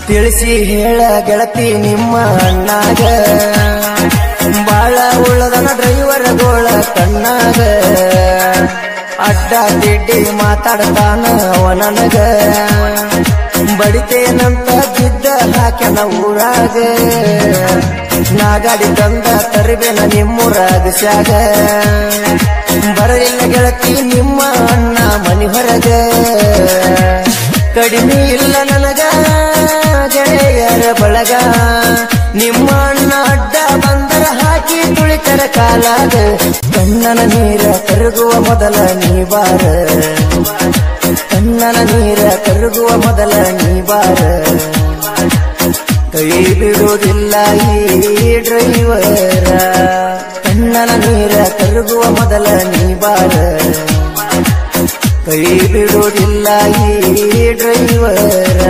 ತಿಳಿಸಿ ಹೇಳ ಗೆಳತಿ ನಿಮ್ಮ ಅಣ್ಣಾಗ ಬಾಳ ಉಳ್ಳದನ ಡ್ರೈವರ್ ಗೋಳ ಕಣ್ಣಾಗ ಅಡ್ಡ ತಿಡ್ಡಿ ಮಾತಾಡ್ತಾನ ಅವ ನನಗ ಬಡಿತೇನಂತ ಜಿದ್ದ ಹಾಕ್ಯನ ಊರಾಗ ನಾ ಗಾಡಿ ತಂದ ತರಿಬೇನ ನಿಮ್ಮೂರಾಗ ಸ್ಯಾಗ ಬರಲಿಲ್ಲ ಗೆಳತಿ ನಿಮ್ಮ ಅಣ್ಣ ಮನಿ ಹೊರಗ ಕಡಿಮೆ ಇಲ್ಲ ನನಗ ಗೆಳೆಯರ ಬಳಗ ನಿಮ್ಮ ಅಣ್ಣ ಅಡ್ಡ ಬಂದರ ಹಾಕಿ ತುಳಿತರ ಕಾಲಾಗ ಕಣ್ಣನ ನೀರ ಕರಗುವ ಮೊದಲ ನೀ ಬಾರ ಕಣ್ಣನ ನೀರ ಕರಗುವ ಮೊದಲ ನೀ ಬಾರ ಕೈ ಬಿಡುವುದಿಲ್ಲ ಈ ಡ್ರೈವರ ಕಣ್ಣನ ನೀರ ಕರಗುವ ಮೊದಲ ನೀ ಬಾರ ಕೈ ಬಿಡುವುದಿಲ್ಲ ಈ ಡ್ರೈವರ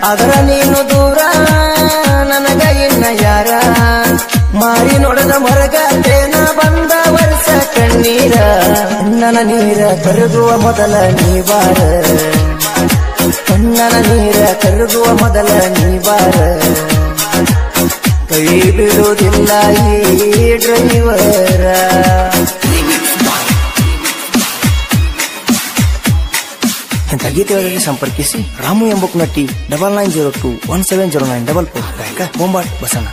ಅದರ ನೀನು ದೂರ ನನಗ ಇನ್ನ ಯಾರ ಮಾರಿ ನೋಡದ ಮರಗ ತೇನ ಬಂದ ವರ್ಷ ಕಣ್ಣೀರ ಕಣ್ಣನ ನೀರ ಕರಗುವ ಮೊದಲ ನೀ ಬಾರ ಕಣ್ಣನ ನೀರ ಕರಗುವ ಮೊದಲ ನೀ ಬಾರ ಕೈ ಬಿಡುವುದಿಲ್ಲ ಈ ಡ್ರೈವರ ಇಂಥ ಗೀತೆಗಳಲ್ಲಿ ಸಂಪರ್ಕಿಸಿ ರಾಮು ಎಂಬುಕ್ ನಟಿ 9902170944 ಗಾಯಕ ಬೊಂಬಾಟ್ ಬಸಣ್ಣ.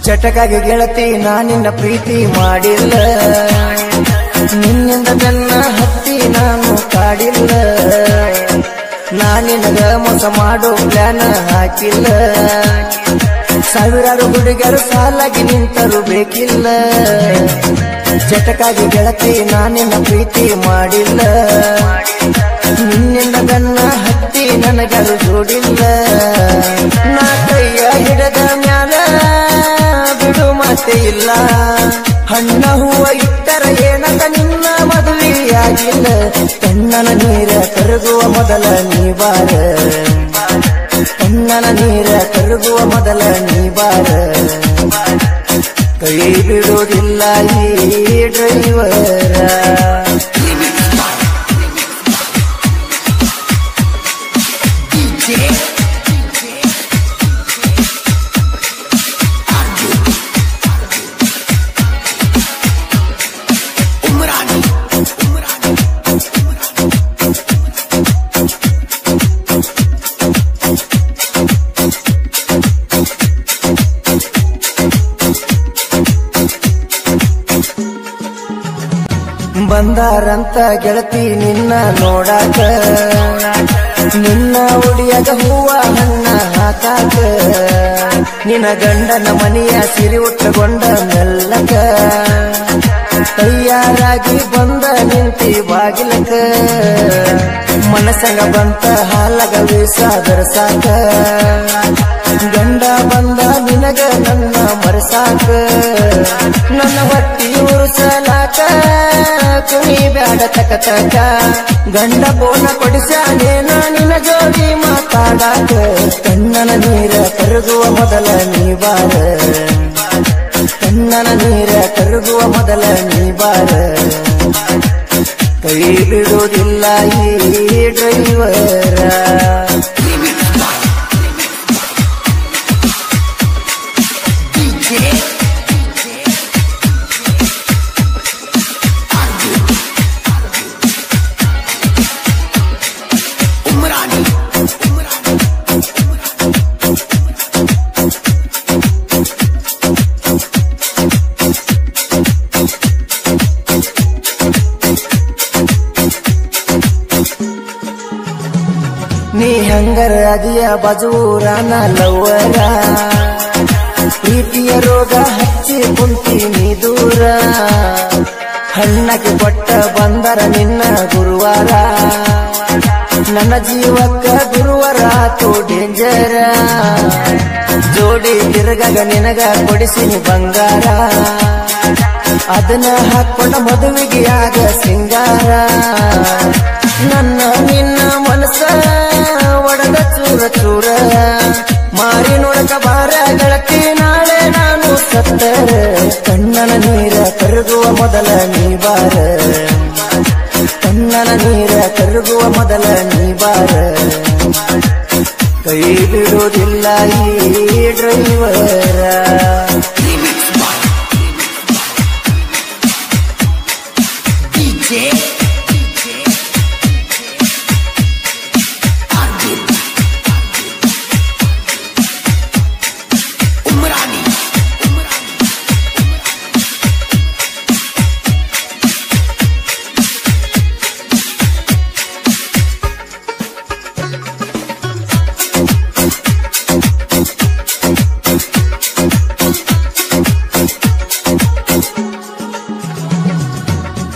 ಚಟಕಾಗಿ ಗೆಳತಿ ನಾನಿನ್ನ ಪ್ರೀತಿ ಮಾಡಿಲ್ಲ ನಿನ್ನಿಂದ ಬೆನ್ನ ಹತ್ತಿ ನಾನು ಕಾಡಿಲ್ಲ ನಾನಿನಗ ಮೋಸ ಮಾಡೋ ಪ್ಲಾನ ಹಾಕಿಲ್ಲ ಸಾವಿರಾರು ಹುಡುಗರು ಸಾಲಾಗಿ ನಿಂತರು ಬೇಕಿಲ್ಲ ಚಟಕಾಗಿ ಗೆಳತಿ ನಾನಿನ್ನ ಪ್ರೀತಿ ಮಾಡಿಲ್ಲ ನಿನ್ನಿಂದ ಬೆನ್ನ ಹತ್ತಿ ನನಗರು ಜೋಡಿಲ್ಲ ನಾ ಕೈಯ ಹಿಡದ ಮ್ಯಾಲ ಬಿಡು ಮತ್ತೆ ಇಲ್ಲ ಹಣ್ಣ ಹೂವ ಇಟ್ಟರ ಏನಂತ ನಿನ್ನ ಮದುವೆಯಾಗಿಲ್ಲ ಕಣ್ಣನ ನೀರ ಕರಗುವ ಮೊದಲ ನೀ ಬಾರ ಕಣ್ಣನ ನೀರ ಕರಗುವ ಮೊದಲ ನೀ ಬಾರ ಕೈ ಬಿಡುವುದಿಲ್ಲ ಈ ಡ್ರೈವರ ಬಂದಾರಂತ ಗೆಳತಿ ನಿನ್ನ ನೋಡಾಕ ನಿನ್ನ ಉಡಿಯಾಗ ಹೂವ ಹಣ್ಣ ಹಾಕಾಕ ನಿನ್ನ ಗಂಡನ ಮನೆಯ ಸಿರಿ ಉಟ್ಟುಕೊಂಡ ಮೆಲ್ಲಕ ತಯಾರಾಗಿ ಬಂದ ನಿಂತಿ ಬಾಗಿಲಕ ಮನಸಂಗ ಬಂತ ಹಾಲಗ ವೀಸಾದರ ಸಾಕ ಗಂಡ ಬಂದ ನಿನಗ ನನ್ನ ಮರಸಾಕ ನನ್ನ ಹೊಟ್ಟಿ ಉರುಸಲಾಕ ಕುಣಿ ಬ್ಯಾಡ ತಕ ತಕ ಗಂಡ ಬೋನ ಕೊಡಿಸಾನೇನ ನಿನ್ನ ಜೋಡಿ ಮಾತಾಡಾಕ ಕಣ್ಣನ ನೀರ ಕರಗುವ ಮೊದಲ ನೀ ಬಾರ ಕಣ್ಣನ ನೀರ ಕರಗುವ ಮೊದಲ ನೀ ಬಾರ ಕೈ ಬಿಡುವುದಿಲ್ಲ ಈ ಡ್ರೈವರ ನೀ ಹಂಗರ ಅದಿಯ ಬಜೂರನ ಲವ್ವರ ಪ್ರೀತಿಯ ರೋಗ ಹಚ್ಚಿ ಕುಂತೀನಿ ದೂರ ಹಣ್ಣಕ್ಕೆ ಕೊಟ್ಟ ಬಂದರ ನಿನ್ನ ಗುರುವಾರ ನನ್ನ ಜೀವಕ್ಕ ಗುರುವಾರ ಆತು ಡೇಂಜರ ಜೋಡಿ ತಿರುಗಾಗ ನಿನಗ ಕೊಡಿಸಿನಿ ಬಂಗಾರ ಅದನ್ನ ಹಾಕೊಂಡ ಮದುವೆಗೆ ಆಗ ಸಿಂಗಾರ ನನ್ನ ನಿನ್ನ ಮನಸ್ಸ ಒಡದ ಚೂರ ಚೂರ ಮಾರಿ ನೋಡಕ ಬಾರ ಗೆಳತಿ ನಾಳೆ ನಾನು ಸತ್ತರ ಕಣ್ಣನ ನೀರ ಕರಗುವ ಮೊದಲ ನೀ ಬಾರ ಕಣ್ಣನ ನೀರ ಕರಗುವ ಮೊದಲ ನೀ ಬಾರ ಕೈ ಬಿಡುವುದಿಲ್ಲ ಈ ಡ್ರೈವರ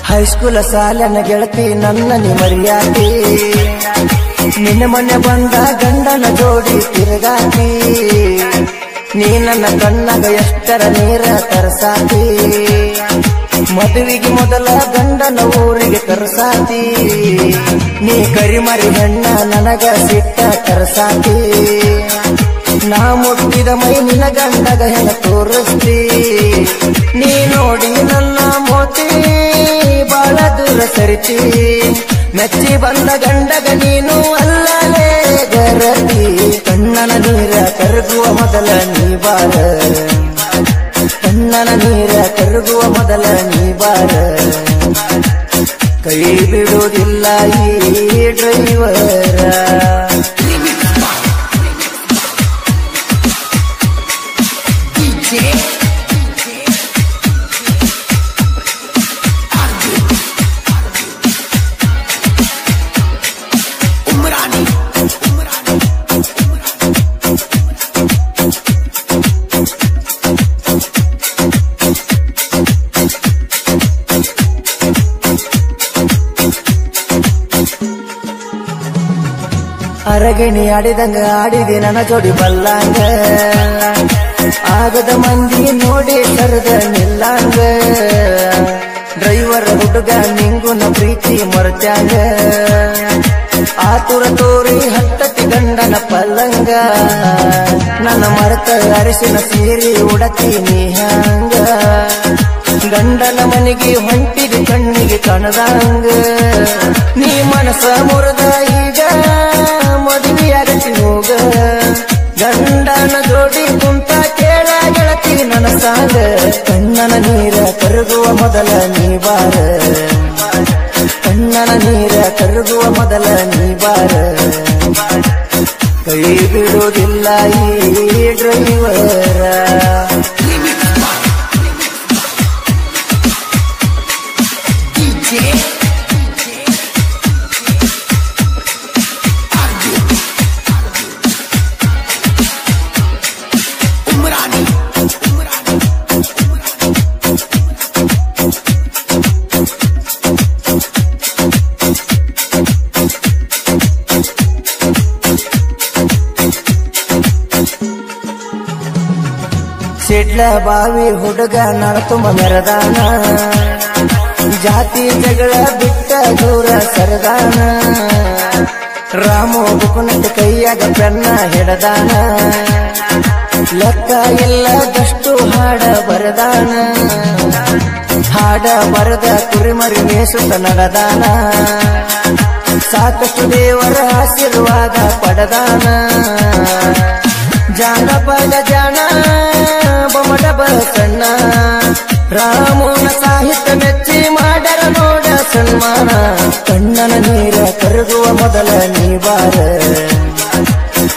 ಹೈಸ್ಕೂಲ ಸಾಲನ ಗೆಳತಿ ನನ್ನ ಮರ್ಯಾತಿ ನಿನ್ನ ಮನೆ ಬಂದ ಗಂಡನ ಜೋಡಿ ತಿರುಗಾತಿ ನೀ ನನ್ನ ಕಣ್ಣಾಗ ಎಷ್ಟರ ನೀರ ತರಸಾತಿ ಮದುವೆಗೆ ಮೊದಲ ಗಂಡನ ಊರಿಗೆ ತರಸಾತಿ ನೀ ಕರಿಮರಿ ಹೆಣ್ಣ ನನಗ ಸಿಟ್ಟ ತರಸಾತಿ ನಾ ಮುಟ್ಟಿದ ಮೈ ನಿನ್ನ ಗಂಡಗ ಹೆಣ ತೋರಿಸ್ತಿ ನೀ ನೋಡಿ ನನ್ನ ಮೋತಿ ಬಾಳ ದೂರ ಸರಿತಿ ಮೆಚ್ಚಿ ಬಂದ ಗಂಡಗ ನೀನು ಅಲ್ಲಲೇ ಗರತಿ ಕಣ್ಣನ ನೀರ ಕರಗುವ ಮೊದಲ ನೀ ಬಾರ ಕಣ್ಣನ ನೀರ ಕರಗುವ ಮೊದಲ ನೀ ಬಾರ ಕೈ ಬಿಡುವುದಿಲ್ಲ ಈ ಡ್ರೈವರ ಅರಗಿಣಿ ಆಡಿದಂಗ ಆಡಿದಿ ನನ್ನ ಜೋಡಿ ಬಲ್ಲಾಂಗ ಆಗದ ಮಂದಿ ನೋಡಿ ಸರದ ನಿಲ್ಲಂಗ ಡ್ರೈವರ್ ಹುಡುಗ ನಿಂಗುನ ಪ್ರೀತಿ ಮರ್ತ್ಯಾಂಗ ಆತುರ ತೋರಿ ಹತ್ತತಿ ಗಂಡನ ಪಲ್ಲಂಗ ನನ್ನ ಮರೆತ ಅರಿಸಿನ ಸೀರಿ ಉಡತೀನಿ ಹಂಗ ಗಂಡನ ಮನೆಗೆ ಹೊಂಟಿಗೆ ಕಣ್ಣಿಗೆ ಕಣದಂಗ ನೀ ಮನಸ ಮುರಿದ ಈಗ ಮದುವೆಯಾಗತಿ ಹೋಗ ಗಂಡನ ಜೋಡಿ ಕುಂತ ಕೇಳ ಗೆಳತಿ ನನ್ನ ಸಾಗ ಕಣ್ಣನ ನೀರ ಕರಗುವ ಮೊದಲ ನೀ ಬಾರ ಕಣ್ಣನ ನೀರ ಕರಗುವ ಮೊದಲ ನೀ ಬಾರ ಕೈ ಬಿಡುವುದಿಲ್ಲ ಈ ಡ್ರೈವರ ಸಿಡ್ಲ ಬಾವಿ ಹುಡುಗ ನಡತುಂಬ ಮೆರದಾನ ಜಾತಿ ಜಗಳ ಬಿಟ್ಟ ದೂರ ಸರದಾನ ರಾಮು ಬುಕುನಟ ಕೈಯಾಗ ಪೆನ್ನ ಹಿಡದಾನ ಲೆಕ್ಕ ಇಲ್ಲದಷ್ಟು ಹಾಡ ಬರದಾನ ಹಾಡ ಬರದ ಕುರಿಮರಿ ಮೇಸುತ್ತ ನಡೆದಾನ ಸಾಕಷ್ಟು ದೇವರ ಆಶೀರ್ವಾದ ಪಡೆದಾನ ಜಾನಪದ ಜಾಣ ಬೊಮಡ ಬಸಣ್ಣ ರಾಮನ ಸಾಹಿತ್ಯ ಮೆಚ್ಚಿ ಮಾಡರ ನೋಡ ಸನ್ಮಾನ ಕಣ್ಣನ ನೀರ ಕರಗುವ ಮೊದಲ ನೀ ಬಾರ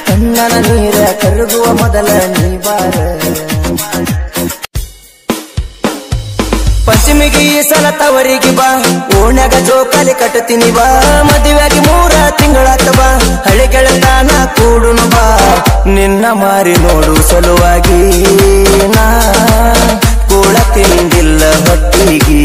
ಕಣ್ಣನ ನೀರ ಕರಗುವ ಮೊದಲ ನೀ ಬಾರ ಪಶ್ಚಿಮಿಗೆ ಈ ಸಲ ತವರಿಗೆ ಬಾ ಓಣ್ಯಾಗ ಜೋಕಾಲಿ ಕಟ್ಟತೀನಿ ಬಾ ಮದುವೆಯಾಗಿ 3 ತಿಂಗಳಾತ ಬಾ ಹಳೆ ಗೆಳತಾನ ಕೂಡುನು ಬಾ ನಿನ್ನ ಮಾರಿ ನೋಡು ಸಲುವಾಗಿ ನಾ ಕೂಳ ತಿಂದಿಲ್ಲ ಹೊಟ್ಟಿಗೆ